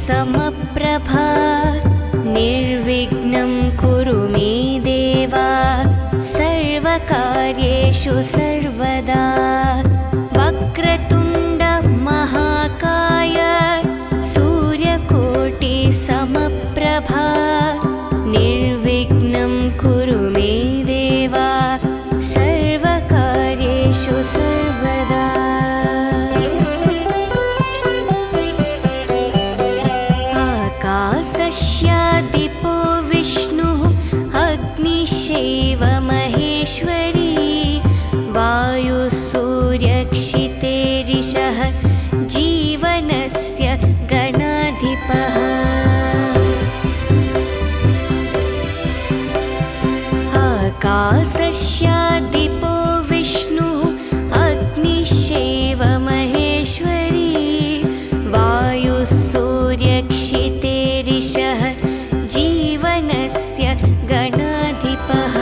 समप्रभा निर्विघ्नं कुरु मे देवा सर्वकार्येषु सर्वदा वक्रतुण्ड महाकाय सूर्यकोटि समप्रभा निर्विघ्नं कुरु मे देवा सर्वकार्येषु सर्वदा आकाशस्यादिपो विष्णुः अग्निश्चैव महेश्वरी वायुसूर्यक्षितेरिषः जीवनस्य गणाधिपः आकाशस्यादिपो विष्णुः अग्निश्चैव महेश्वरी वायुसूर्यक्षितेरिषः जीवनस्य गणाधिपः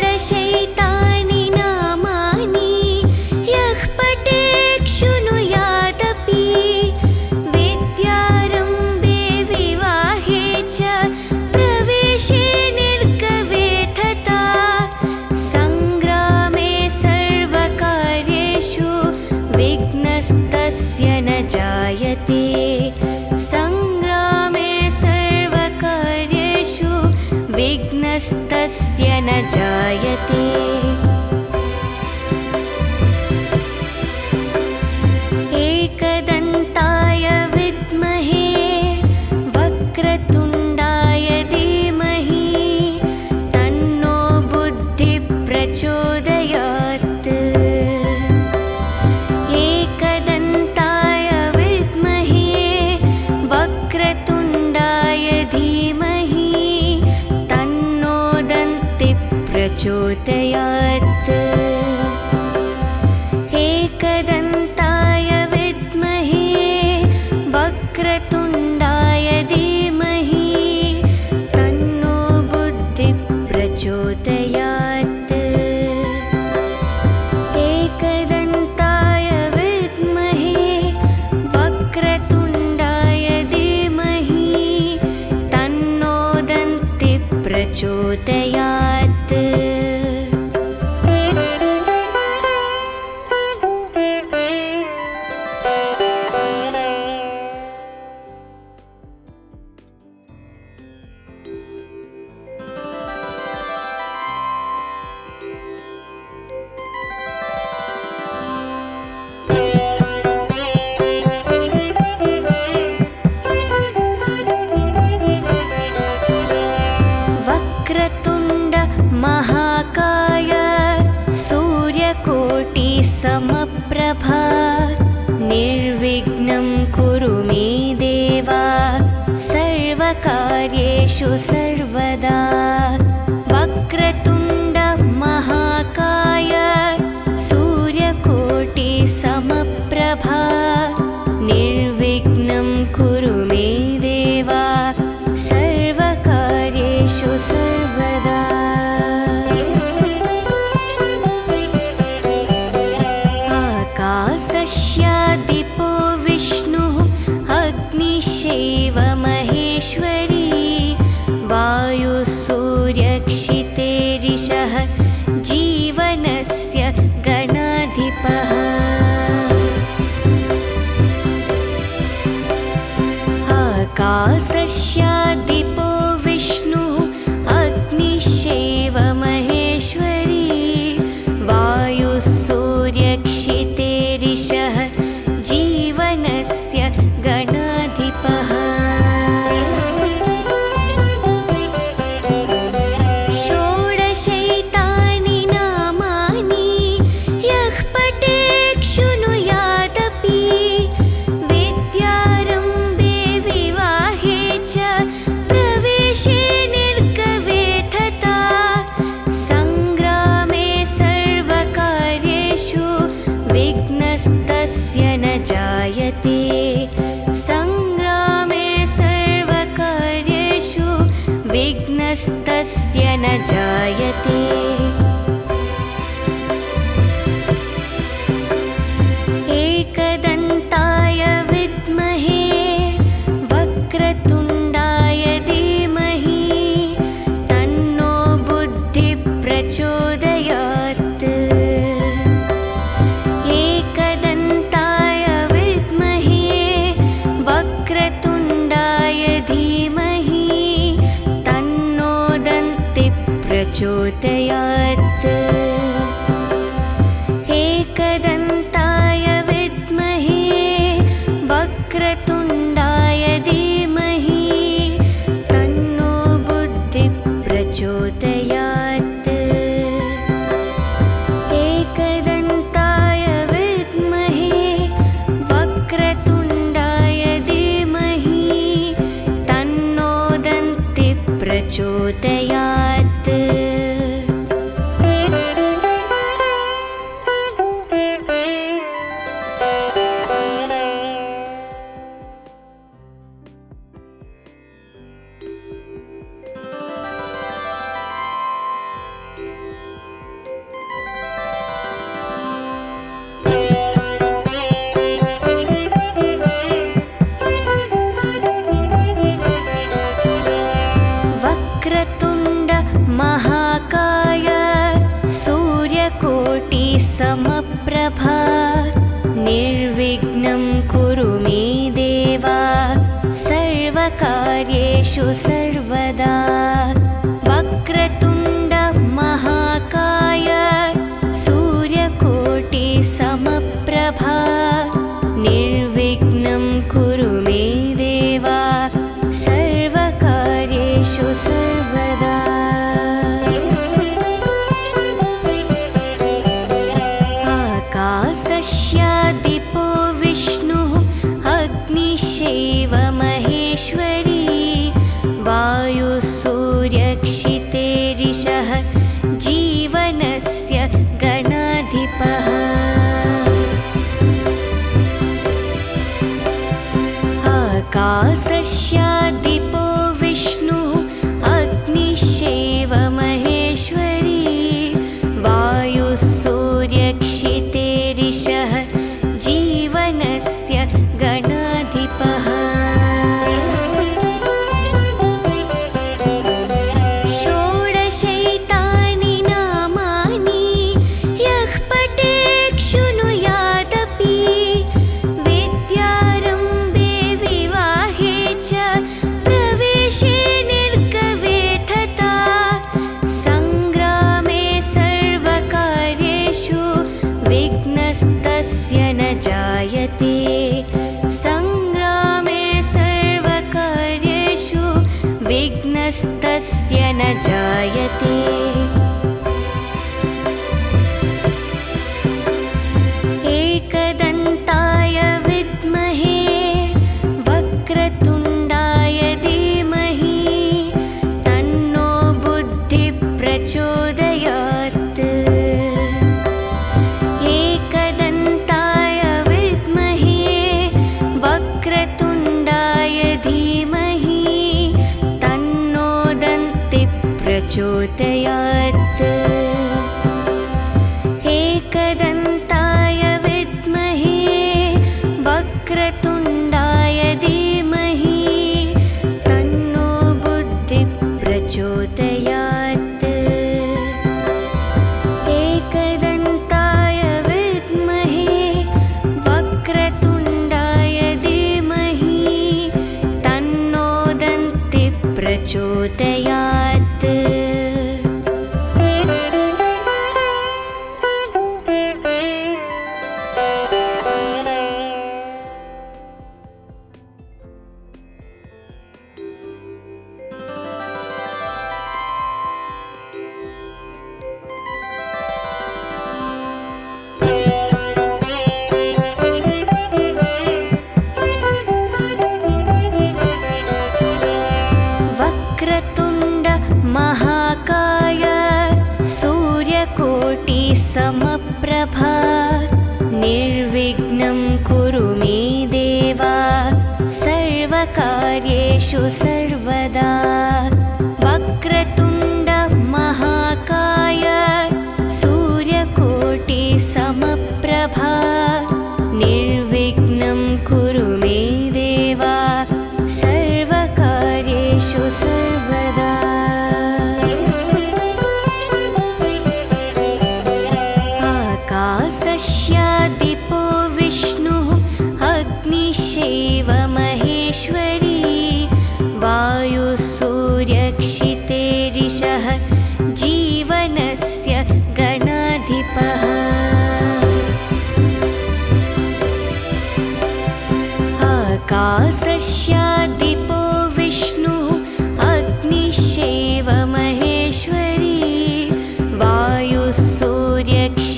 षोडशैतानि नामानि यः पठेत् शृणुयादपि विद्यारम्भे विवाहे च प्रवेशे निर्गवे तथा सङ्ग्रामे सर्वकार्येषु विघ्नस्तस्य न जायते सङ्ग्रामे सर्वकार्येषु विघ्नस्तस्य न जायते एकदन्ताय विद्महे वक्रतुण्डाय धीमहि तन्नो बुद्धिः प्रचोदयात् एकदन्ताय विद्महे वक्रतुण्डाय धीमहि तन्नो दन्तिः प्रचोदयात् एकदन्ताय विद्महे वक्रतुण्डाय धीमहि तन्नो बुद्धिः प्रचोदयात् एकदन्ताय विद्महे वक्रतुण्डाय धीमहि तन्नो दन्तिः प्रचोदयात् वक्रतुण्ड महाकाय सूर्यकोटि समप्रभा निर्विघ्नं कुरु मे देवा सर्वकार्येषु सर्वदा वक्रतुण्ड महाकाय सूर्यकोटि समप्रभा निर्विघ्नं कुरु मे देवा सर्वकार्येषु सर्वदा आकाशस्यादिपो विष्णुः अग्निश्चैव महेश्वरी वायुसूर्यक्षितेरिषः जीवनस्य गणाधिपः आकाशस्यादिपो विष्णुः अग्निश्चैव महेश्वरी वायुसूर्यक्षितेरिषः जीवनस्य गणाधिपः षोडशैतानि नामानि यः पठेत् शृणुयादपि विद्यारम्भे विवाहे च प्रचोदयात्। एकदन्ताय विद्महे वक्रतुण्डाय धीमहि तन्नो बुद्धिः प्रचोदयात्। एकदन्ताय विद्महे वक्रतुण्डाय धीमहि तन्नो दन्तिः प्रचोदयात्। वक्रतुण्ड महाकाय सूर्यकोटिसमप्रभा निर्विघ्नं कुरु मे देवा सर्वकार्येषु सर्वदा। वक्रतुण्ड महाकाय सूर्यकोटिसमप्रभा निर्विघ्नं कुरु मे देवा सर्वकार्येषु सर्वदा। आकाशस्यादिपो विष्णुः अग्निश्चैव महेश्वरी वायुः सूर्यक्षितेरिषः जीवनस्य गणाधिपः। आकाशस्यादिपो विष्णुः अग्निश्चैव महेश्वरी वायुः सूर्यक्षितेरिषः जीवनस्य गणाधिपः। षोडशैतानि नामानि यः पठेत् शृणुयादपि विद्यारम्भे विवाहे च प्रवेशे निर्गवे तथा सङ्ग्रामे सर्वकार्येषु विघ्नस्तस्य न जायते। सङ्ग्रामे सर्वकार्येषु विघ्नस्तस्य न जायते। एकदन्ताय विद्महे वक्रतुण्डाय धीमहि तन्नो बुद्धिः प्रचोदयात्। एकदन्ताय विद्महे वक्रतुण्डाय धीमहि तन्नो दन्तिः प्रचोदयात्। एकदन्ताय विद्महे वक्रतुण्डाय धीमहि तन्नो बुद्धिः प्रचोदयात्। एकदन्ताय विद्महे वक्रतुण्डाय धीमहि तन्नो दन्तिः प्रचोदयात्। वक्रतुण्ड महाकाय सूर्यकोटिसमप्रभा निर्विघ्नं कुरु मे देवा सर्वकार्येषु सर्वदा। वक्रतुण्ड महाकाय सूर्यकोटिसमप्रभा निर्विघ्नं कुरु मे देवा सर्वकार्येषु सर्वदा। आकाशस्यादिपो विष्णुः अग्निश्चैव महेश्वरी वायुः सूर्यक्षितेरिषः जीवन आकाशस्यादिपो विष्णुः अग्निश्चैव महेश्वरी वायुः सूर्यक्षितेरिषः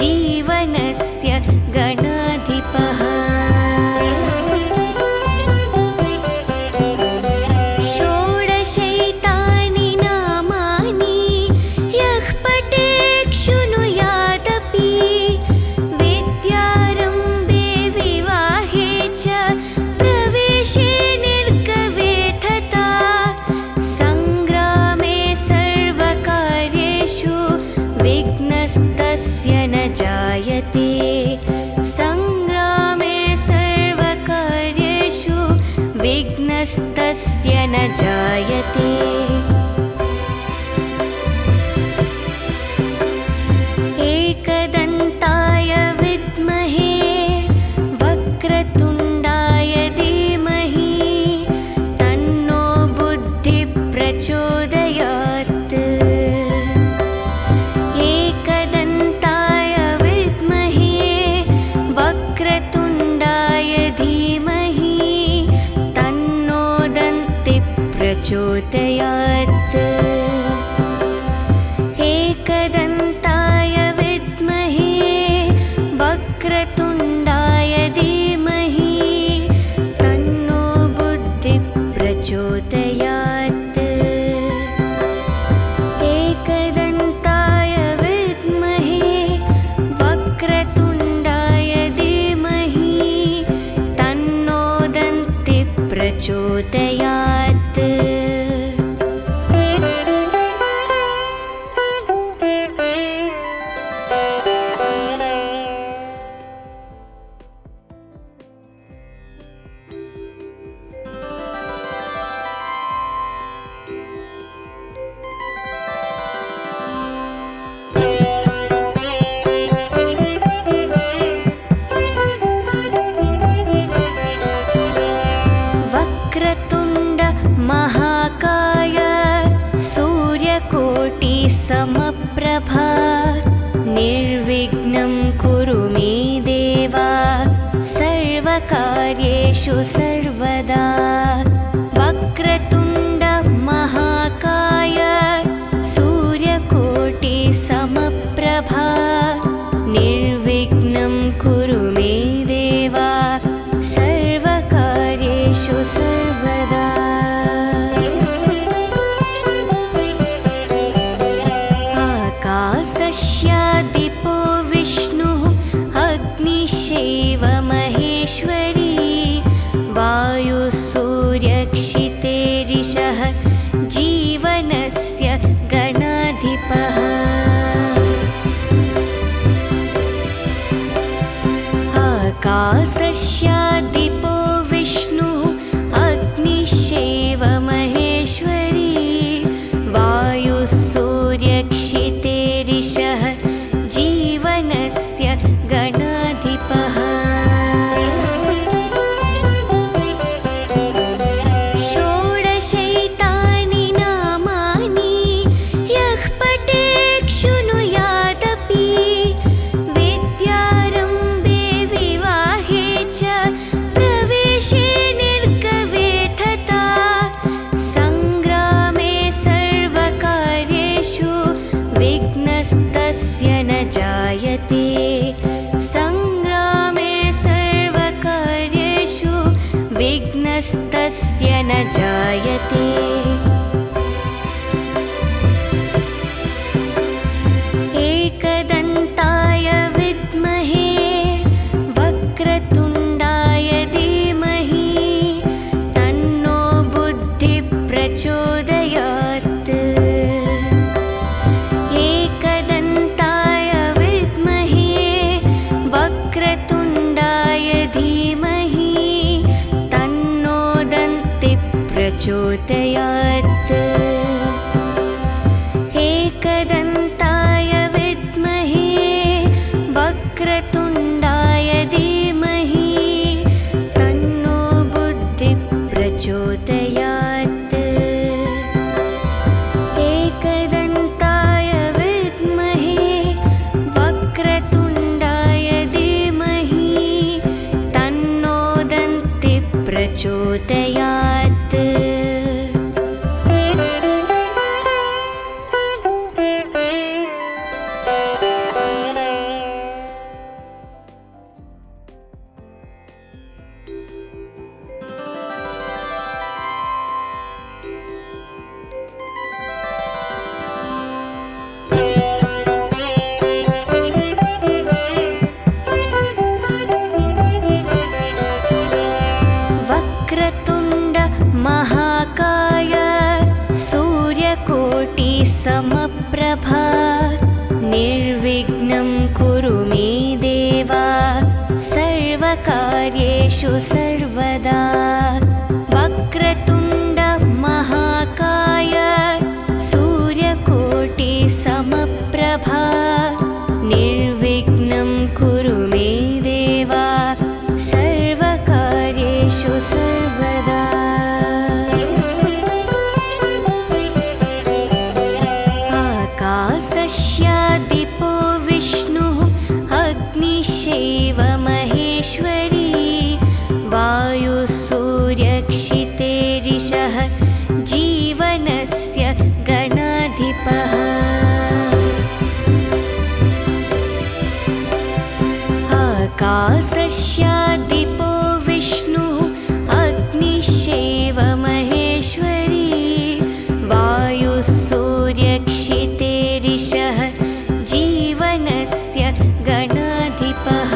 जीवनस्य गणाधिपः षोडशैतानि नामानि यः पठेत् शृणुयादपि विद्यारम्भे विवाहे च प्रवेशे निर्गवे तथा सङ्ग्रामे सर्वकार्येषु विघ्नस्तस्य न जायते सङ्ग्रामे सर्वकार्येषु विघ्नस्तस्य न जायते एकदन्ताय विद्महे वक्रतुण्डाय धीमहि तन्नो बुद्धिः प्रचोदयात् एकदन्ताय विद्महे वक्रतुण्डाय धीमहि तन्नो दन्तिः प्रचोदयात् एकदन्ताय विद्महे वक्रतुण्डाय धीमहि तन्नो बुद्धिः प्रचोदयात् एकदन्ताय विद्महे वक्रतुण्डाय धीमहि तन्नो दन्तिः प्रचोदयात् वक्रतुण्ड महाकाय सूर्यकोटि समप्रभा निर्विघ्नं कुरु मे देवा सर्वकार्येषु सर्वदा वक्रतुण्ड महाकाय सूर्यकोटि समप्रभा निर्विघ्नं कुरु मे देवा सर्वकार्येषु सर्वदा आकाशस्यादिपो विष्णुः अग्निश्चैव महेश्वरी वायुः सूर्यक्षितेरिषः जीवनस्य गणाधिपः आकाशस्यादिपो विष्णुः अग्निश्चैव महेश्वरी वायुः सूर्यक्षितेरिषः जीवनस्य गणाधिपः षोडशैतानि नामानि यः पठेत् शृणुयादपि विद्यारम्भे विवाहे च प्रवेशे निर्गवे तथा सङ्ग्रामे सर्वकार्येषु विघ्नस्तस्य न जायते सङ्ग्रामे सर्वकार्येषु विघ्नस्तस्य न जायते एकदन्ताय विद्महे वक्रतुण्डाय धीमहि तन्नो बुद्धिः प्रचोदयात् एकदन्ताय विद्महे वक्रतुण्डाय धीमहि तन्नो दन्तिः प्रचोदयात् एकदन्ताय विद्महे वक्रतुण्डाय धीमहि तन्नो बुद्धिः प्रचोदयात् एकदन्ताय विद्महे वक्रतुण्डाय धीमहि तन्नो दन्तिः कार्येषु सर्वदा वक्रतुण्ड महाकाय सूर्यकोटि समप्रभा निर्विघ्नं कुरु मे देव सर्वकार्येषु सर्वदा। आकाशस्यादिपो विष्णुः अग्निश्चैव महेश्वरी वायुः सूर्यक्षितेरिषः जीवनस्य गणाधिपः। आकाशस्यादिपो विष्णुः अग्निश्चैव महेश्वरी वायुः सूर्यक्षितेरिषः जीवनस्य गणाधिपः।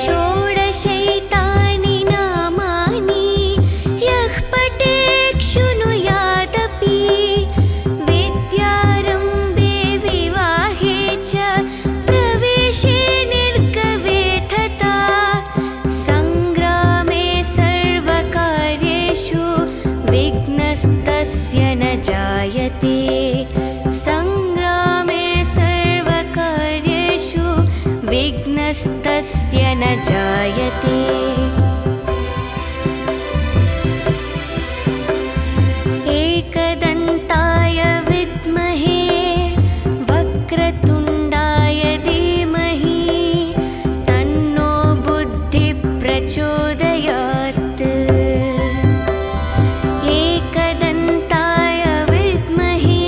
षोडशैतानि नामानि यः पठेत् शृणुयादपि विद्यारम्भे विवाहे च प्रवेशे निर्गवे तथा सङ्ग्रामे सर्वकार्येषु विघ्नस्तस्य न जायते। सङ्ग्रामे सर्वकार्येषु विघ्नस्तस्य न जायते। एकदन्ताय विद्महे वक्रतुण्डाय धीमहि तन्नो बुद्धिः प्रचोदयात्। एकदन्ताय विद्महे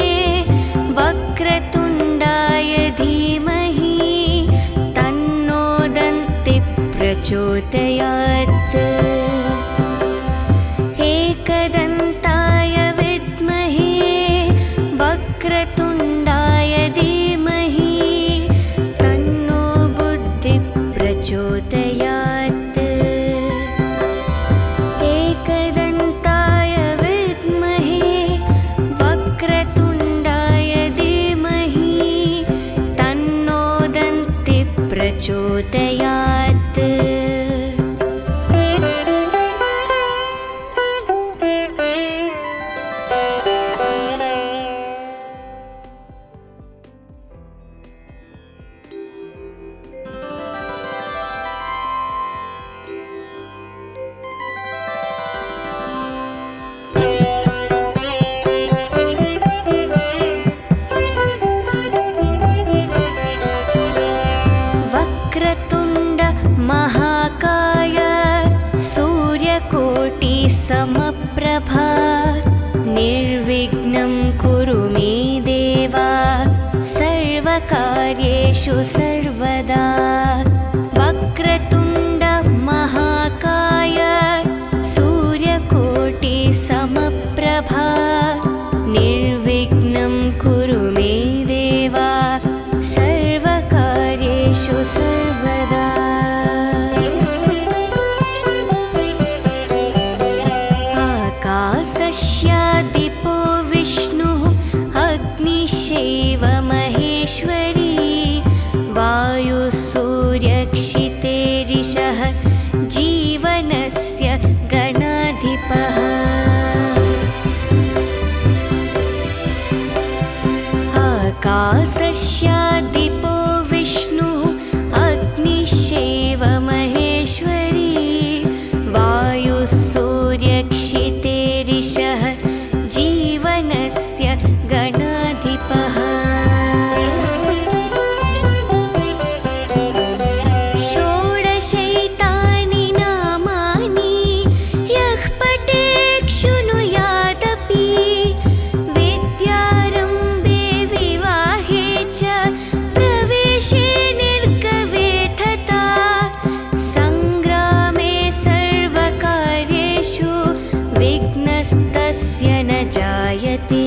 वक्रतुण्डाय धीमहि तन्नो दन्तिः प्रचोदयात्। एकदन्ताय विद्महे वक्रतुण्डाय धीमहि तन्नो बुद्धिः प्रचोदयात्। एकदन्ताय विद्महे वक्रतुण्डाय धीमहि तन्नो दन्तिः प्रचोदयात्। वक्रतुण्ड महाकाय सूर्यकोटि समप्रभा निर्विघ्नं कुरु मे देव सर्वकार्येषु सर्वदा। वक्रतुण्ड महाकाय सूर्यकोटि समप्रभा निर्विघ्नं कुरु मे देव सर्वकार्येषु सर्वदा। आकाशस्यादिपो विष्णुः अग्निश्चैव महेश्वरी वायुः सूर्यक्षितेरिषः जीवनस्य गणाधिपः। आकाशस्यादिपो विष्णुः अग्निश्चैव महेश्वरी वायुः सूर्यक्षितेरिषः जीवनस्य गणाधिपः। षोडशैतानि नामानि यः पठेत् शृणुयादपि विद्यारम्भे विवाहे च प्रवेशे निर्गवे तथा सङ्ग्रामे सर्वकार्येषु विघ्नस्तस्य न जायते।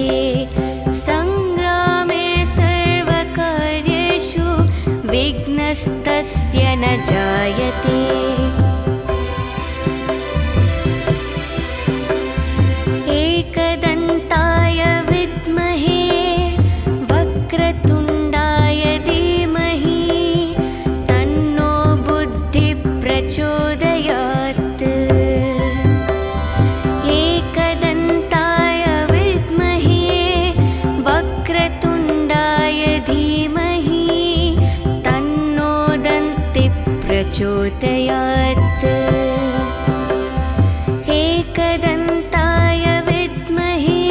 सङ्ग्रामे सर्वकार्येषु विघ्नस्तस्य न जायते। एकदन्ताय विद्महे वक्रतुण्डाय धीमहि धीमहि तन्नो दन्ति प्रचोदयात्। एकदन्ताय विद्महे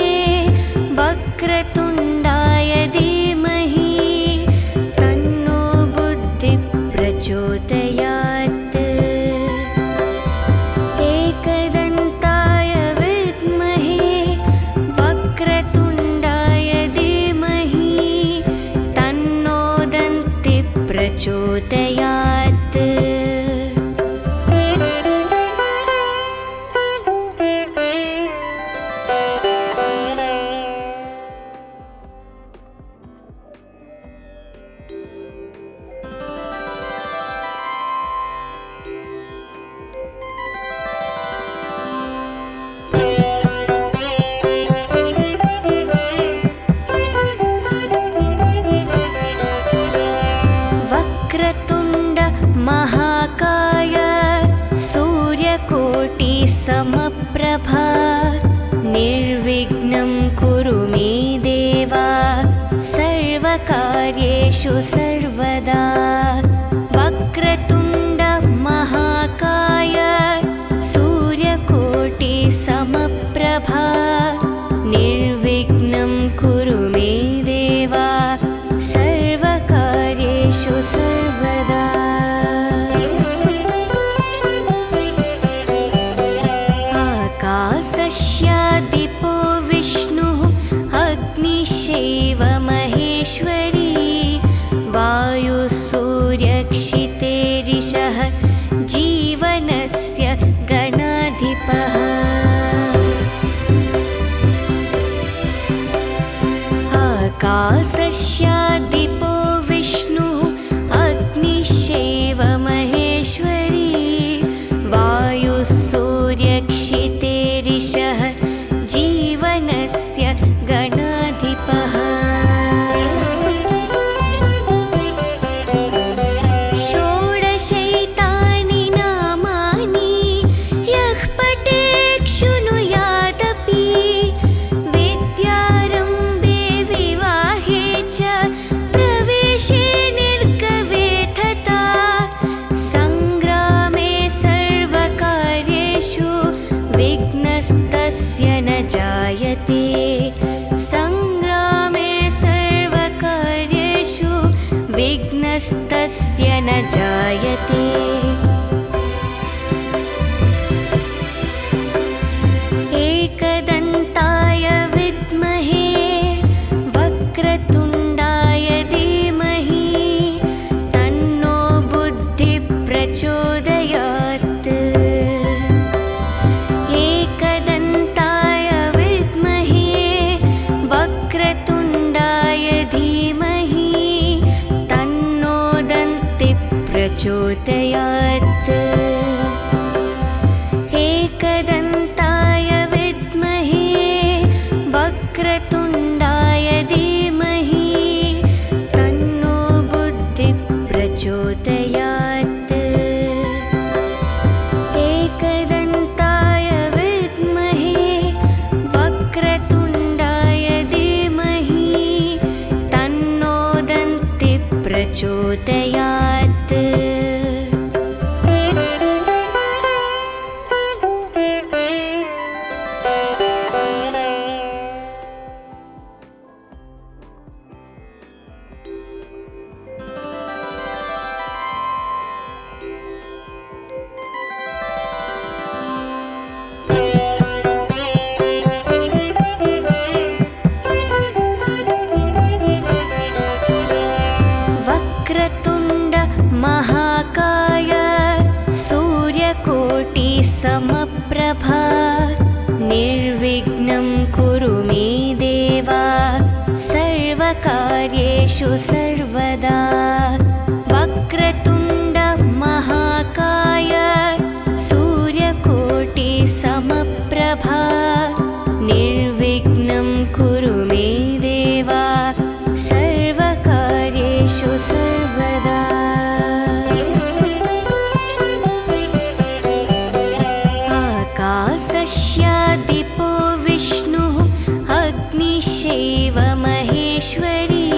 वक्रतुण्डाय धीमहि तन्नो बुद्धिः प्रचोदयात्। एकदन्ताय विद्महे वक्रतुण्डाय धीमहि तन्नो दन्तिः प्रचोदयात्। वक्रतुण्ड महाकाय सूर्यकोटिसमप्रभा निर्विघ्नं कुरु मे देव सर्वकार्येषु सर्वदा। वक्रतुण्ड महाकाय सूर्यकोटिसमप्रभा निर्विघ्नं कुरु मे देव सर्वकार्येषु सर्वदा। आकाशस्यादिपो विष्णुः अग्निश्चैव महेश्वरी वायुः सूर्यक्षितेरिषः जीवनस्य गणाधिपः। आकाशस्यादिपो विष्णुः अग्निश्चैव महेश्वरी वायुः सूर्यक्षितेरिषः जीवनस्य गणाधिपः। षोडशैतानि नामानि यः पठेत् शृणुयादपि विद्यारम्भे विवाहे च प्रवेशे निर्गमे तथा सङ्ग्रामे सर्वकार्येषु विघ्नस्तस्य न जायते। सङ्ग्रामे सर्वकार्येषु विघ्नस्तस्य न जायते। एकदन्ताय विद्महे वक्रतुण्डाय धीमहि तन्नो बुद्धिः प्रचोदयात्। एकदन्ताय विद्महे वक्रतुण्डाय धीमहि तन्नो दन्तिः प्रचोदयात्। एकदन्ताय विद्महे वक्रतुण्डाय धीमहि तन्नो बुद्धिः प्रचोदयात्। एकदन्ताय विद्महे वक्रतुण्डाय धीमहि तन्नो दन्तिः प्रचोदयात्। वक्रतुण्ड महाकाय सूर्यकोटिसमप्रभा निर्विघ्नं कुरु मे देव सर्वकार्येषु सर्वदा। वक्रतुण्ड महाकाय सूर्यकोटिसमप्रभा निर्विघ्नं कुरु मे देव सर्वकार्येषु सर्वदा। आकाशस्यादिपो विष्णुः अग्निश्चैव महेश्वरी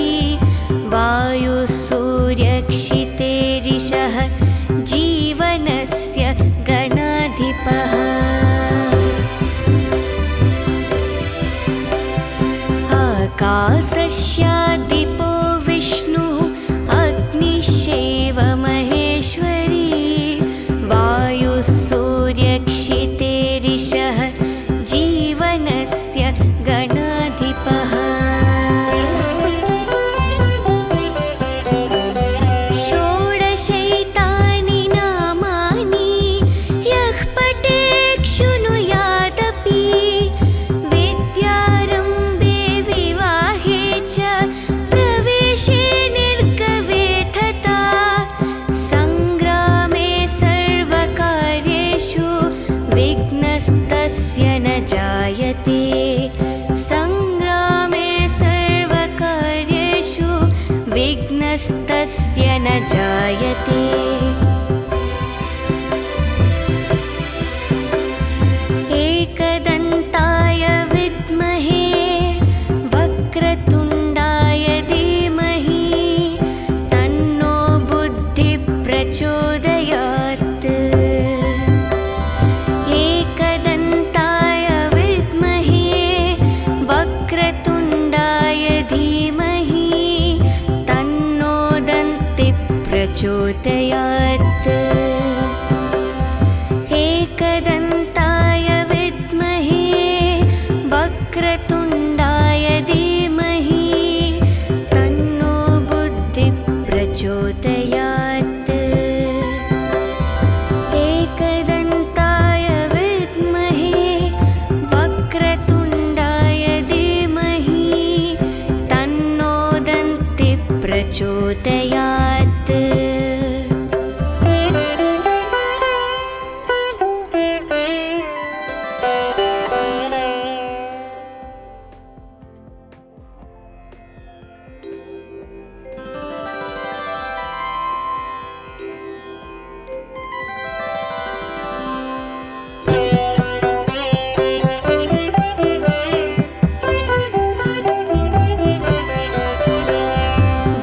विघ्नस्तस्य न जायते। एकदन्ताय विद्महे वक्रतुण्डाय धीमहि तन्नो बुद्धिः प्रचोदयात्। एकदन्ताय विद्महे वक्रतुण्डाय धीमहि तन्नो दन्तिः प्रचोदयात्। एकदन्ताय विद्महे वक्रतुण्डाय धीमहि तन्नो बुद्धिः प्रचोदयात्। एकदन्ताय विद्महे वक्रतुण्डाय धीमहि तन्नो दन्तिः प्रचोदयात्।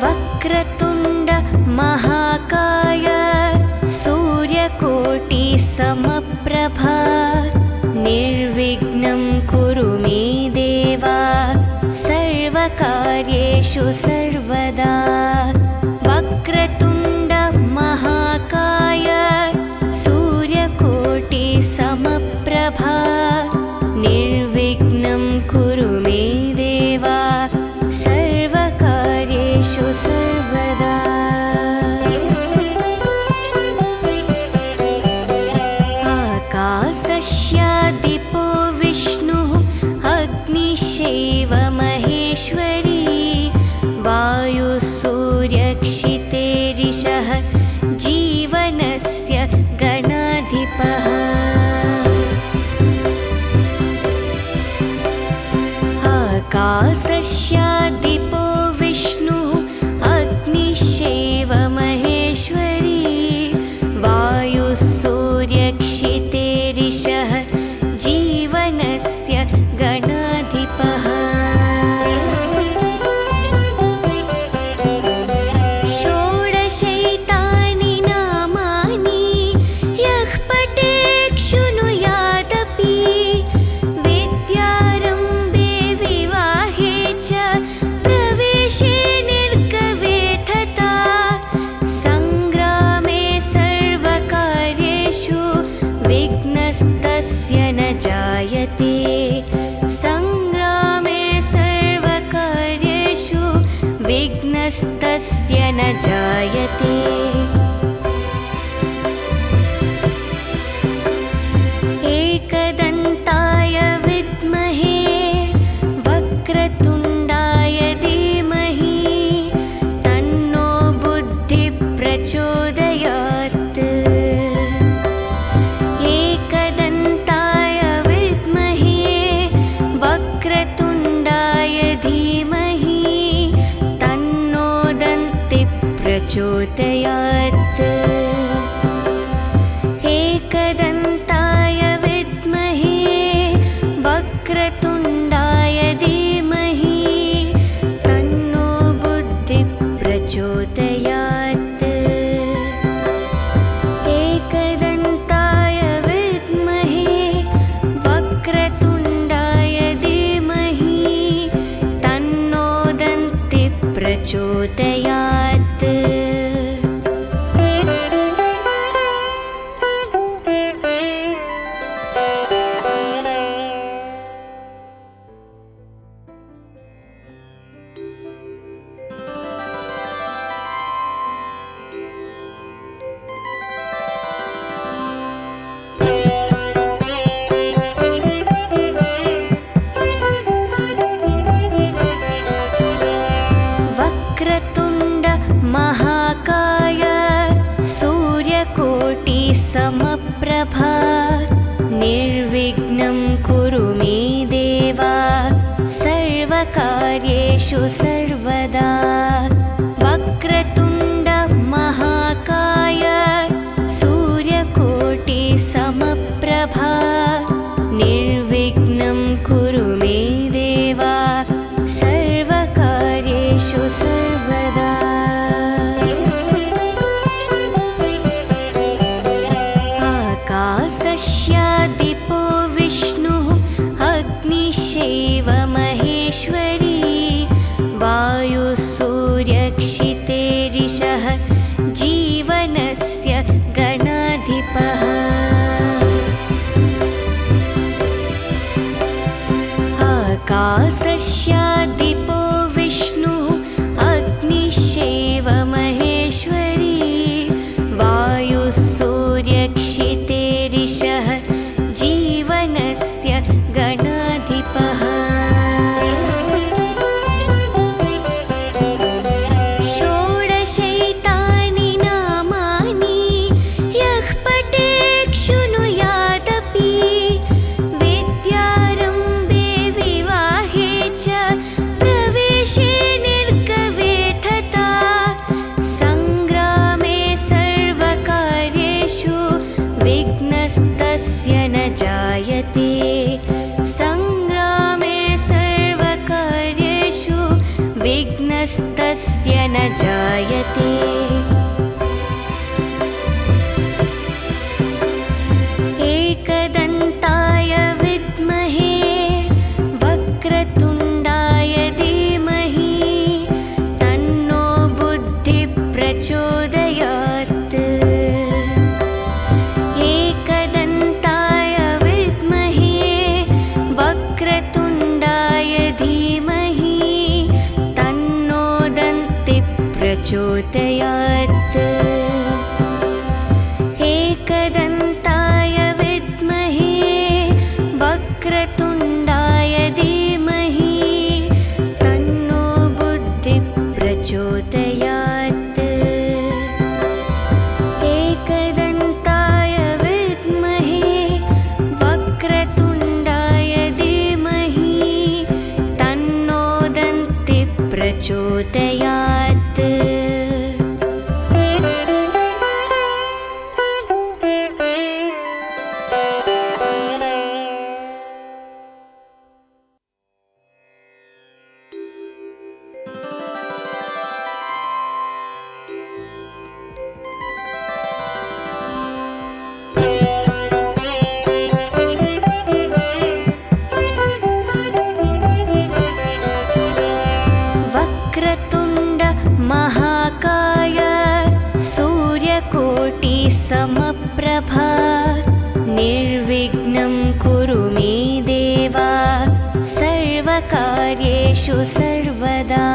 वक्रतुण्ड महाकाय सूर्यकोटि समप्रभा निर्विघ्नं कुरु मे देव सर्वकार्येषु सर्वदा। वक्रतुण्ड महाकाय सूर्यकोटि समप्रभा निर्विघ्नं कुरु मे देव सर्वकार्येषु सर्वदा। आकाशस्यादिपो विष्णुः अग्निश्चैव महेश्वरी वायुः सूर्यक्षितेरिषः जीवनस्य गणाधिपः। आकाशस्यादिपो विष्णुः अग्निश्चैव महेश्वरी वायुः सूर्यक्षितेरिषः जीवनस्य गणाधिपः। षोडशैतानि नामानि यः पठेत् शृणुयादपि विद्यारम्भे विवाहे च प्रवेशे निर्गमे तथा सङ्ग्रामे सर्वकार्येषु विघ्नस्तस्य न जायते। सङ्ग्रामे सर्वकार्येषु विघ्नस्तस्य न जायते। एकदन्ताय विद्महे वक्रतुण्डाय धीमहि तन्नो बुद्धिः प्रचोदयात्। एकदन्ताय विद्महे वक्रतुण्डाय धीमहि तन्नो दन्तिः प्रचोदयात्। एकदन्ताय विद्महे वक्रतुण्डाय धीमहि तन्नो बुद्धिः प्रचोदयात्। एकदन्ताय विद्महे वक्रतुण्डाय धीमहि तन्नो दन्तिः प्रचोदयात्। वक्रतुण्ड महाकाय सूर्यकोटि समप्रभा निर्विघ्नं कुरु मे देवा सर्वकार्येषु सर्वदा। सूर्यक्षितेरिषः जीवनस्य गणाधिपः आकाशस्यादिपो विष्णुः अग्निश्चैव महेश्वरी वायुः सूर्यक्षितेरिषः जीवनस्य गणाधिपः षोडशैतानि नामानि यः पठेत् शृणुयादपि विद्यारम्भे विवाहे च प्रवेशे निर्गवे तथा सङ्ग्रामे सर्वकार्येषु विघ्नस्तस्य न जायते सङ्ग्रामे सर्वकार्येषु विघ्नस्तस्य न जायते एकदन्ताय विद्महे वक्रतुण्डाय धीमहि तन्नो बुद्धिः प्रचोदयात् एकदन्ताय विद्महे वक्रतुण्डाय धीमहि तन्नो दन्तिः प्रचोदयात् एकदन्ताय विद्महे वक्रतुण्डाय धीमहि तन्नो बुद्धिः प्रचोदयात् एकदन्ताय विद्महे वक्रतुण्डाय धीमहि तन्नो दन्तिः प्रचोदयात् वक्रतुण्ड महाकाय सूर्यकोटि समप्रभा निर्विघ्नं कुरु मे देव सर्वकार्येषु सर्वदा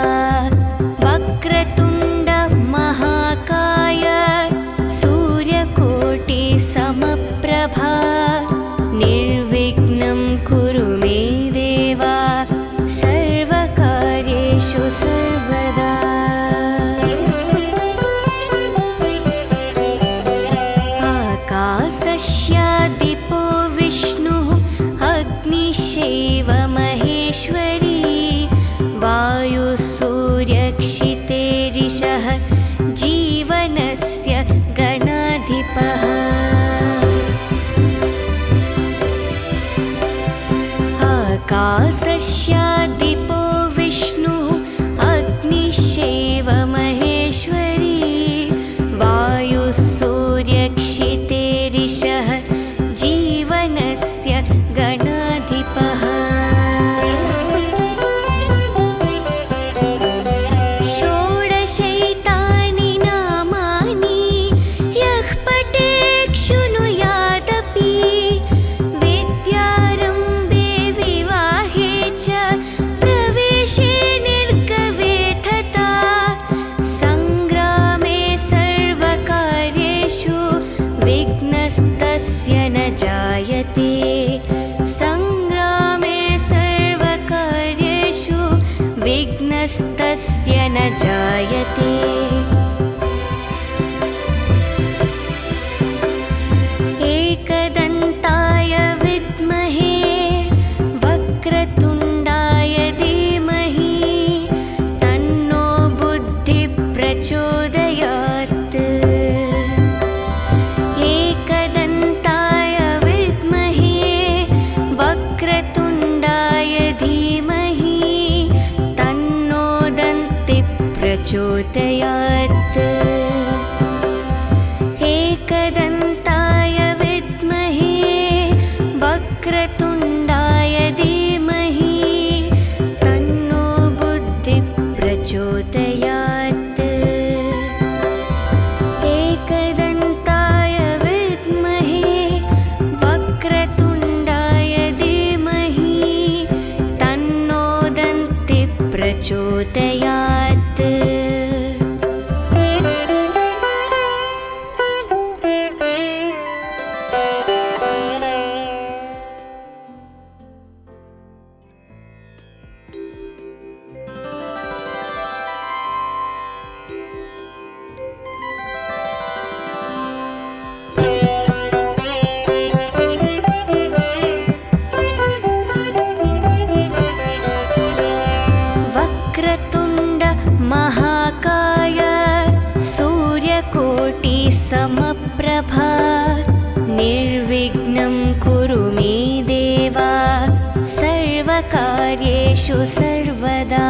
वक्रतुण्ड महाकाय सूर्यकोटि समप्रभा निर्विघ्नं कुरु मे देव सर्वकार्येषु सर्वदा आकाशस्यादिपो विष्णुः अग्निश्चैव महेश्वरी वायुः सूर्यक्षितेरिषः जीवनस्य गणाधिपः आकाशस्यादिपो विष्णुः अग्निश्चैव महेश्वरी वायुः सूर्यक्षितेरिषः जीवनस्य गणाधिपः षोडशैतानि नामानि यः पठेत् शृणुयादपि विद्यारम्भे विवाहे च प्रवेशे निर्गवे तथा सङ्ग्रामे सर्वकार्येषु विघ्नस्तस्य न जायते सङ्ग्रामे सर्वकार्येषु विघ्नस्तस्य न जायते एकदन्ताय विद्महे वक्रतुण्डाय धीमहि तन्नो बुद्धिः प्रचोदयात् एकदन्ताय विद्महे वक्रतुण्डाय धीमहि तन्नो दन्तिः प्रचोदयात् एकदन्ताय विद्महे वक्रतुण्डाय धीमहि तन्नो बुद्धिः प्रचोदयात् समप्रभा निर्विघ्नं कुरु मे देवा सर्वकार्येषु सर्वदा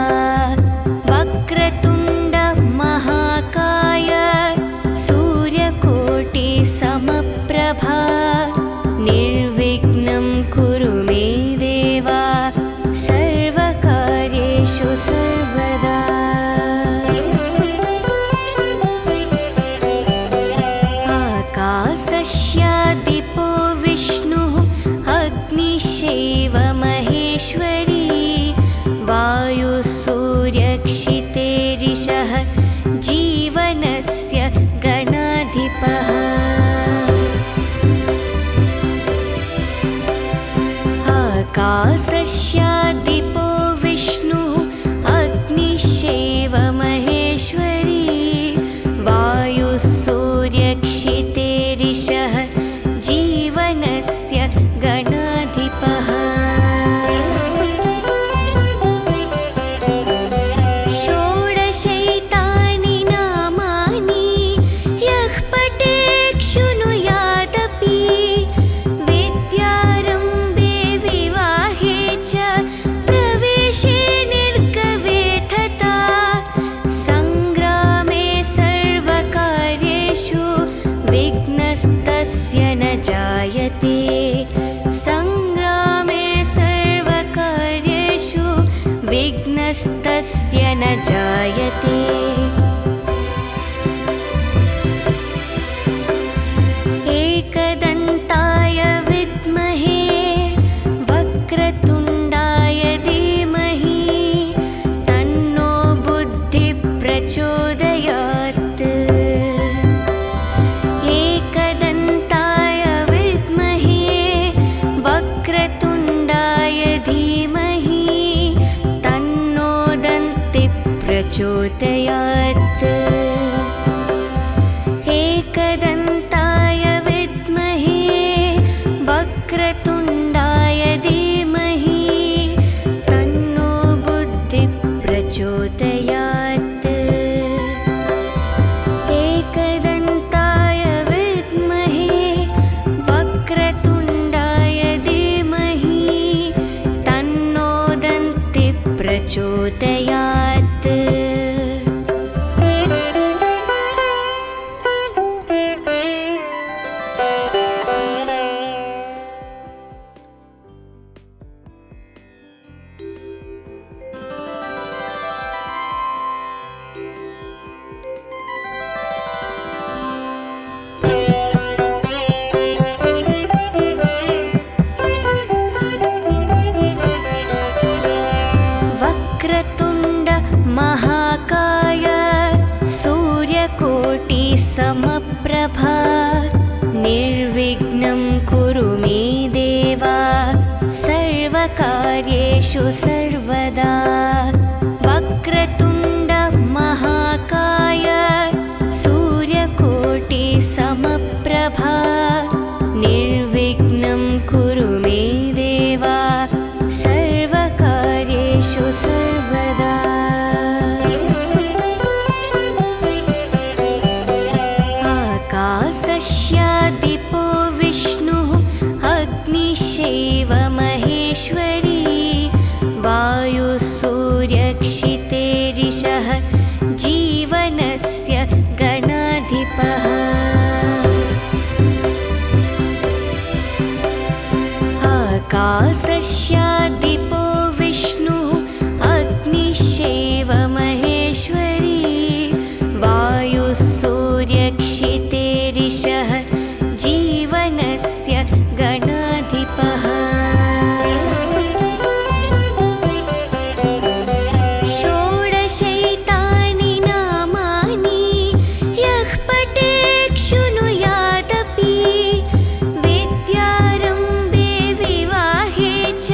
वक्रतुण्ड महाकाय सूर्यकोटि समप्रभा निर्विघ्नं कुरु मे देवा सर्वकार्येषु सर्वदा आकाशस्यादिपो विष्णुः अग्निश्चैव महेश्वरी वायुः सूर्यक्षितेरिषः जीवनस्य गणाधिपः आकाशस्यादिपो विष्णुः अग्निश्चैव महेश्वरी वायुः सूर्यक्षितेरिषः जीवनस्य गणाधिपः षोडशैतानि नामानि यः पठेत् शृणुयादपि विद्यारम्भे विवाहे च प्रवेशे निर्गवे तथा सङ्ग्रामे सर्वकार्येषु विघ्नस्तस्य न जायते सङ्ग्रामे सर्वकार्येषु विघ्नस्तस्य न जायते एकदन्ताय विद्महे वक्रतुण्डाय धीमहि तन्नो बुद्धिः प्रचोदयात् एकदन्ताय विद्महे वक्रतुण्डाय धीमहि तन्नो दन्तिः प्रचोदयात् एकदन्ताय विद्महे वक्रतुण्डाय धीमहि तन्नो बुद्धिः प्रचोदयात् एकदन्ताय विद्महे वक्रतुण्डाय धीमहि तन्नो दन्तिः प्रचोदयात् वक्रतुण्ड महाकाय सूर्यकोटि समप्रभा निर्विघ्नं कुरु मे देवा सर्वकार्येषु सर्वदा वक्रतुण्ड महाकाय सूर्यकोटि समप्रभा निर्विघ्नं कुरु मे देवा सर्वकार्येषु सर्वदा आकाशस्यादिपो विष्णुः अग्निश्चैव महेश्वरी वायुः सूर्यक्षितेरिषः जीवनस्य गणाधिपः आकाशस्यादिपो विष्णुः अग्निश्चैव महेश्वरी वायुः सूर्यक्षितेरिषः जीवनस्य गणाधिपः षोडशैतानि नामानि यः पठेत् शृणुयादपि विद्यारम्भे विवाहे च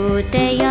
ज्योतय